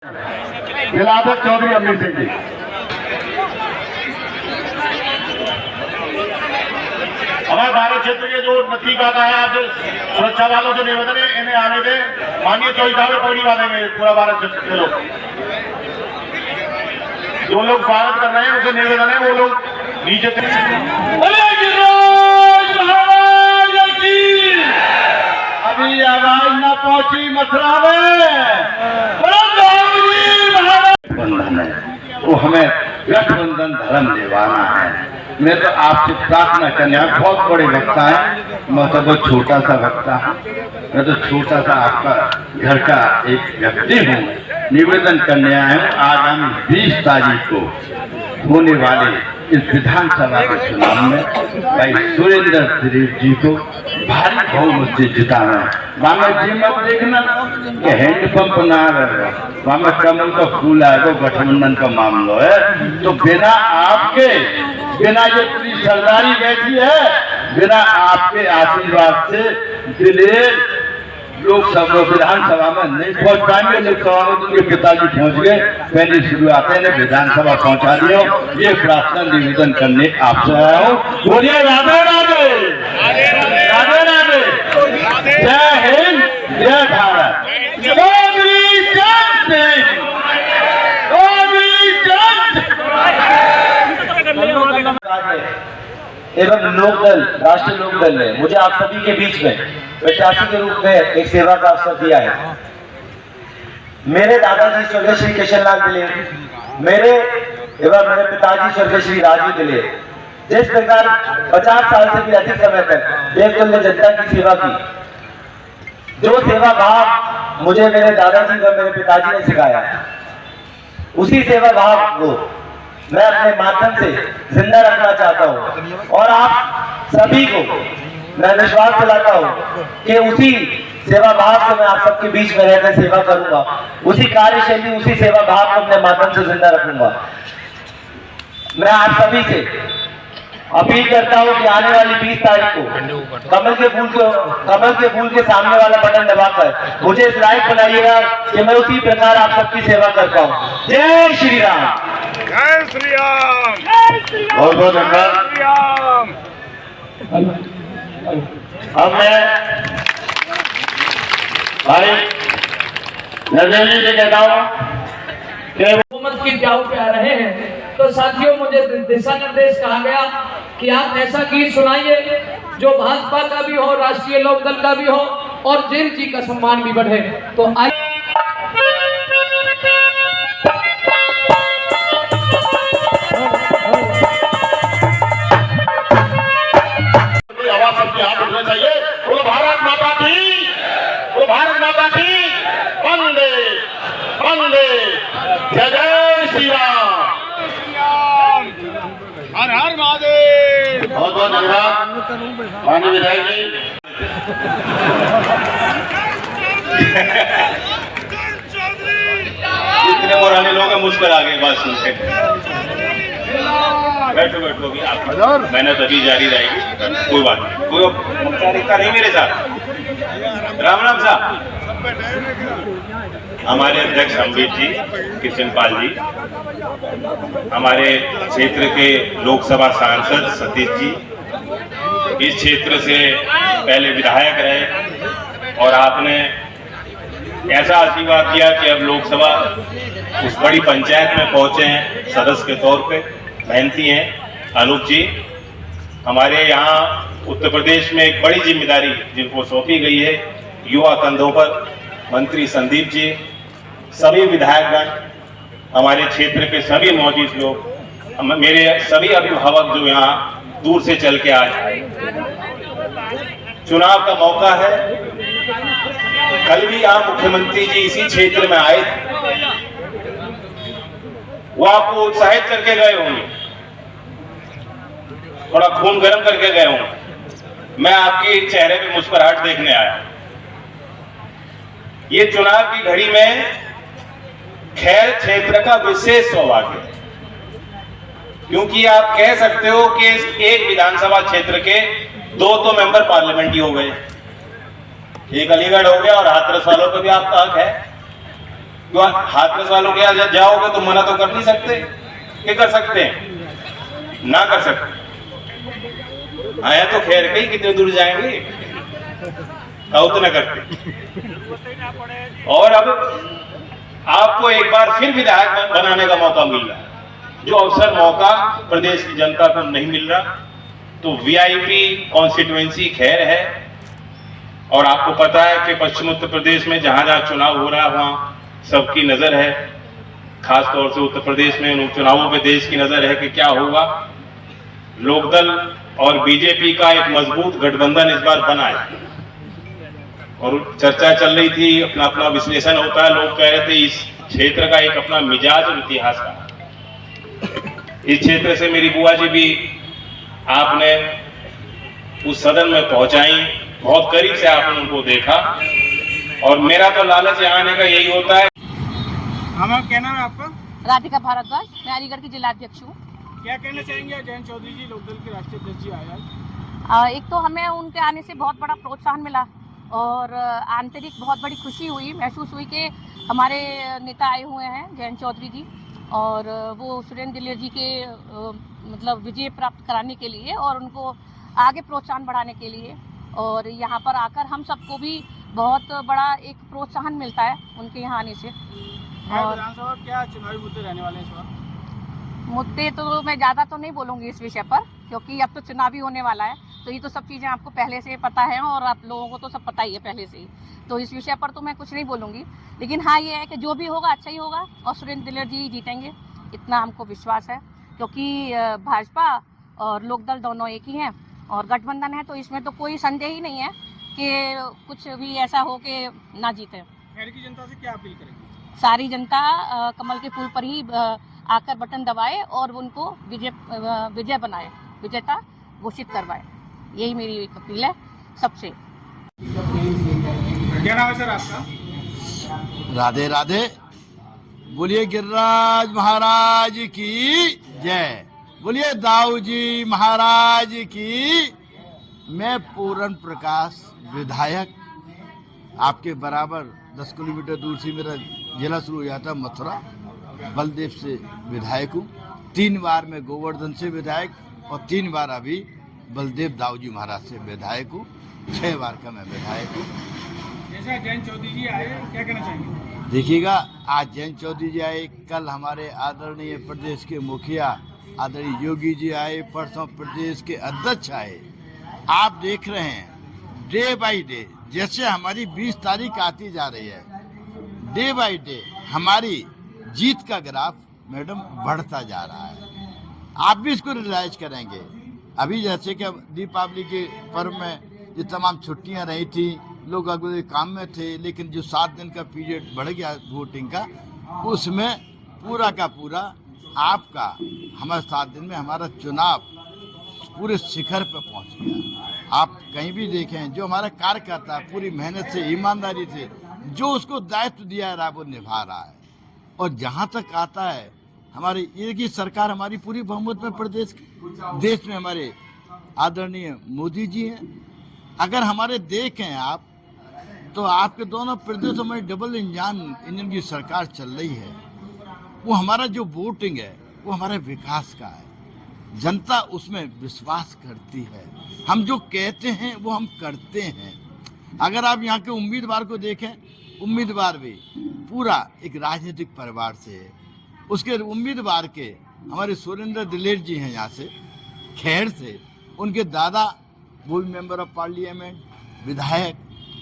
जिलाध्यक्ष चौधरी अमरीश सिंह जी। हमारे भारत क्षेत्र के जो नकली काका है, आज सुरक्षा वालों से निवेदन है इन्हें आने दे। माननीय चौधरी साहब पगड़ी बांधेंगे पूरा भारत क्षेत्र के लोग। जो लोग स्वागत कर रहे हैं उसे निवेदन है वो लोग नीचे अभी आवाज न पहुंची मथुरा में। बंधन है वो हमें गठबंधन धर्म देवाना है। मैं तो आपसे प्रार्थना करने बहुत बड़े वक्ता है, मैं तो बहुत छोटा सा वक्ता हूँ। मैं तो छोटा सा आपका घर का एक व्यक्ति हूँ। निवेदन करने आया हूँ आगामी 20 तारीख को होने वाले इस विधानसभा के चुनाव में भाई सुरेंद्र दिलीप जी को भारी बहुमत से जिताना है। वहाँ जी मत देखना कि हैंडपंप ना रहेगा, वहाँ कमल का फूल आएगा, गठबंधन का मामला है। तो बिना आपके, बिना ये पूरी सरदारी बैठी है, बिना आपके आशीर्वाद से दिलीप लोकसभा विधानसभा में नहीं पहुंच पाएंगे। लोकसभा में उनके पिताजी पहुंच गए, पहली शुरुआत है विधानसभा पहुंचा दिया। ये प्रार्थना निवेदन करने आपसे आया हूँ। बोलिए राधे राधे, राधे राधे, जय हिंद, जय भारत। एवं लोकदल, राष्ट्रीय लोकदल ने मुझे आप सभी के बीच में प्रत्याशी के रूप में एक सेवा का अवसर दिया है। मेरे दादाजी स्वर्गीय श्री किशनलाल दिलीप, मेरे एवं मेरे पिताजी स्वर्गीय श्री राजीव दिलीप जिस प्रकार 50 साल से भी अधिक समय तक देवतुल्य जनता की सेवा की, जो सेवा भाव मुझे मेरे दादाजी व मेरे पिताजी ने सिखाया, उसी सेवा भाव को मैं अपने माध्यम से जिंदा रखना चाहता हूं। और आप सभी को मैं विश्वास दिलाता हूं कि उसी सेवा भाव से मैं आप सबके बीच में रहकर सेवा करूंगा, उसी कार्यशैली, उसी सेवा भाव को अपने माध्यम से जिंदा रखूंगा। मैं आप सभी से अपील करता हूं कि आने वाली 20 तारीख को कमल के फूल के सामने वाला बटन दबाकर मुझे इस लायक बनाइएगा कि मैं उसी प्रकार आप सबकी सेवा कर पाऊं। जय श्री राम, जय श्री राम, बहुत बहुत धन्यवाद। अब मैं भाई नजर जी से कहता हूँ कि हुकूमत की ब्याह पे आ रहे हैं, तो साथियों मुझे दिशा निर्देश कहा गया कि आप ऐसा गीत सुनाइए जो भाजपा का भी हो, राष्ट्रीय लोकदल का भी हो और जैन जी का सम्मान भी बढ़े। तो आइए सबके हाथ उठना चाहिए। बोलो भारत माता की, बोलो भारत माता की, वंदे वंदे, जय जय श्री राम, हर हर महादेव। बहुत बहुत धन्यवाद माननीय विधायक जी। इतने पुराने लोग हैं, मुझ पर आ गए बात सुन के। बैठो बैठो, अभी आप मेहनत अभी जारी रहेगी, कोई बात नहीं, कोई औपचारिकता नहीं मेरे साथ। राम राम साहब, हमारे अध्यक्ष अमरीश जी, किशनपाल जी, हमारे क्षेत्र के लोकसभा सांसद सतीश जी, इस क्षेत्र से पहले विधायक रहे और आपने ऐसा आशीर्वाद किया कि अब लोकसभा उस बड़ी पंचायत में पहुंचे हैं सदस्य के तौर पे। मेहनती हैं अनूप जी, हमारे यहाँ उत्तर प्रदेश में एक बड़ी जिम्मेदारी जिनको सौंपी गई है, युवा कंधों पर, मंत्री संदीप जी, सभी विधायकगण, हमारे क्षेत्र के सभी मौजूद लोग, मेरे सभी अभिभावक जो यहाँ दूर से चल के आए। चुनाव का मौका है, कल भी यहाँ मुख्यमंत्री जी इसी क्षेत्र में आए थे, वो आपको उत्साहित करके गए होंगे, थोड़ा खून गर्म करके गए होंगे। मैं आपके चेहरे पे मुस्कुराहट देखने आया। ये चुनाव की घड़ी में खैर क्षेत्र का विशेष सौभाग्य, क्योंकि आप कह सकते हो कि एक विधानसभा क्षेत्र के 2 तो मेंबर पार्लियामेंट ही हो गए, एक अलीगढ़ हो गया और हाथरस वालों को भी आपका हक है। तो हाथरस वालों के यहाँ जाओगे तो मना तो कर नहीं सकते, क्या कर सकते हैं? ना कर सकते। आया तो खैर कहीं कितने दूर जाएंगे, उतना करते। और अब आपको एक बार फिर विधायक बनाने का मौका मिल रहा है, जो अवसर मौका प्रदेश की जनता को नहीं मिल रहा। तो वीआईपी कॉन्स्टिट्यूएंसी खैर है, और आपको पता है कि पश्चिम उत्तर प्रदेश में जहां जहां चुनाव हो रहा है वहां सबकी नजर है, खास तौर से उत्तर प्रदेश में उन चुनावों पे देश की नजर है कि क्या होगा। लोकदल और बीजेपी का एक मजबूत गठबंधन इस बार बना है, और चर्चा चल रही थी, अपना अपना विश्लेषण होता है। लोग कह रहे थे इस क्षेत्र का एक अपना मिजाज और इतिहास का। इस क्षेत्र से मेरी बुआ जी भी आपने उस सदन में पहुंचाई, बहुत करीब से आपने उनको देखा, और मेरा तो लालच यहाँ आने का यही होता है। हाँ, क्या नाम है आपका? राधिका भारद्वाज, मैं अलीगढ़ की जिलाध्यक्ष हूँ। क्या कहना चाहेंगे जयंत चौधरी जी लोकदल के राष्ट्रीय अध्यक्ष जी आए? एक तो हमें उनके आने से बहुत बड़ा प्रोत्साहन मिला, और आंतरिक बहुत बड़ी खुशी हुई, महसूस हुई कि हमारे नेता आए हुए हैं जयंत चौधरी जी, और वो सुरेंद्र दिलेर जी के मतलब विजय प्राप्त कराने के लिए और उनको आगे प्रोत्साहन बढ़ाने के लिए, और यहाँ पर आकर हम सबको भी बहुत बड़ा एक प्रोत्साहन मिलता है उनके यहाँ आने से। और विधानसभा क्या चुनावी मुद्दे रहने वाले हैं इस बार? मुद्दे तो मैं ज़्यादा तो नहीं बोलूँगी इस विषय पर, क्योंकि अब तो चुनाव ही होने वाला है, तो ये तो सब चीज़ें आपको पहले से पता है और आप लोगों को तो सब पता ही है पहले से ही, तो इस विषय पर तो मैं कुछ नहीं बोलूँगी। लेकिन हाँ, ये है कि जो भी होगा अच्छा ही होगा और सुरेंद्र दिलेर जी जीतेंगे, इतना हमको विश्वास है, क्योंकि भाजपा और लोकदल दोनों एक ही हैं और गठबंधन है, तो इसमें तो कोई संदेह ही नहीं है कि कुछ भी ऐसा हो कि ना जीते। खैर की जनता से क्या अपील करेंगे? सारी जनता कमल के फूल पर ही आकर बटन दबाए और उनको विजय बनाए, विजेता घोषित करवाए, यही मेरी एक अपील है सबसे। क्या नाम है सर आपका? राधे राधे। बोलिए गिरिराज महाराज की जय, बोलिए दाऊ जी महाराज की। मैं पूरन प्रकाश विधायक, आपके बराबर 10 किलोमीटर दूर से मेरा जिला शुरू हुआ था मथुरा, बलदेव से विधायक हूँ। 3 बार मैं गोवर्धन से विधायक और 3 बार अभी बलदेव दाऊ जी महाराज से विधायक हूँ। 6 बार का मैं विधायक हूँ। जैसा जयंत चौधरी जी आए, क्या कहना चाहेंगे? देखिएगा, आज जयंत चौधरी जी आए, कल हमारे आदरणीय प्रदेश के मुखिया आदरणीय योगी जी आए, परसों प्रदेश के अध्यक्ष आए। आप देख रहे हैं डे बाय डे, जैसे हमारी 20 तारीख आती जा रही है, डे बाय डे हमारी जीत का ग्राफ मैडम बढ़ता जा रहा है। आप भी इसको रियलाइज करेंगे। अभी जैसे कि दीपावली के पर्व में जो तमाम छुट्टियां रही थी, लोग अगले काम में थे, लेकिन जो 7 दिन का पीरियड बढ़ गया वोटिंग का, उसमें पूरा का पूरा आपका हमारे 7 दिन में हमारा चुनाव पूरे शिखर पर पहुंच गया। आप कहीं भी देखें, जो हमारा कार्यकर्ता पूरी मेहनत से, ईमानदारी से जो उसको दायित्व दिया है वो निभा रहा है। और जहां तक आता है, हमारी ये की सरकार हमारी पूरी बहुमत में प्रदेश देश में हमारे आदरणीय मोदी जी हैं। अगर हमारे देखें आप, तो आपके दोनों प्रदेशों में डबल इंजन की सरकार चल रही है। वो हमारा जो वोटिंग है वो हमारे विकास का है, जनता उसमें विश्वास करती है। हम जो कहते हैं वो हम करते हैं। अगर आप यहाँ के उम्मीदवार को देखें, उम्मीदवार भी पूरा एक राजनीतिक परिवार से है। उसके उम्मीदवार के हमारे सुरेंद्र दिलेर जी हैं यहाँ से खैर से, उनके दादा वो भी मेंबर ऑफ पार्लियामेंट विधायक,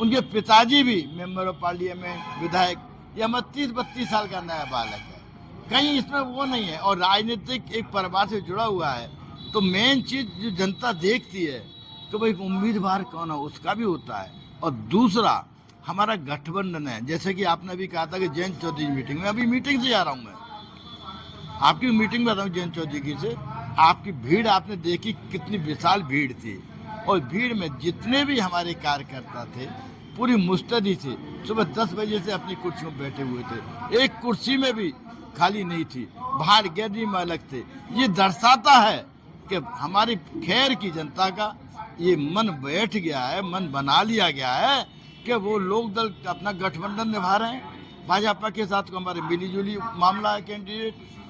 उनके पिताजी भी मेंबर ऑफ पार्लियामेंट विधायक। ये हमारा 30-32 साल का नया बालक है, कहीं इसमें वो नहीं है। और राजनीतिक एक परिवार से जुड़ा हुआ है, तो मेन चीज़ जो जनता देखती है तो भाई उम्मीदवार कौन है उसका भी होता है। और दूसरा हमारा गठबंधन है, जैसे कि आपने अभी कहा था कि जयंत चौधरी मीटिंग में, अभी मीटिंग से जा रहा हूँ मैं, आपकी मीटिंग में आ रहा हूँ जयंत चौधरी की से। आपकी भीड़ आपने देखी, कितनी विशाल भीड़ थी, और भीड़ में जितने भी हमारे कार्यकर्ता थे पूरी मुस्तैदी से सुबह 10 बजे से अपनी कुर्सियों में बैठे हुए थे। एक कुर्सी में भी खाली नहीं थी, बाहर गैलरी में अलग थे। ये दर्शाता है कि हमारी खैर की जनता का ये मन बैठ गया है, मन बना लिया गया है कि वो लोकदल अपना गठबंधन निभा रहे हैं। भाजपा के साथ हमारे मिली जुली मामला है कैंडिडेट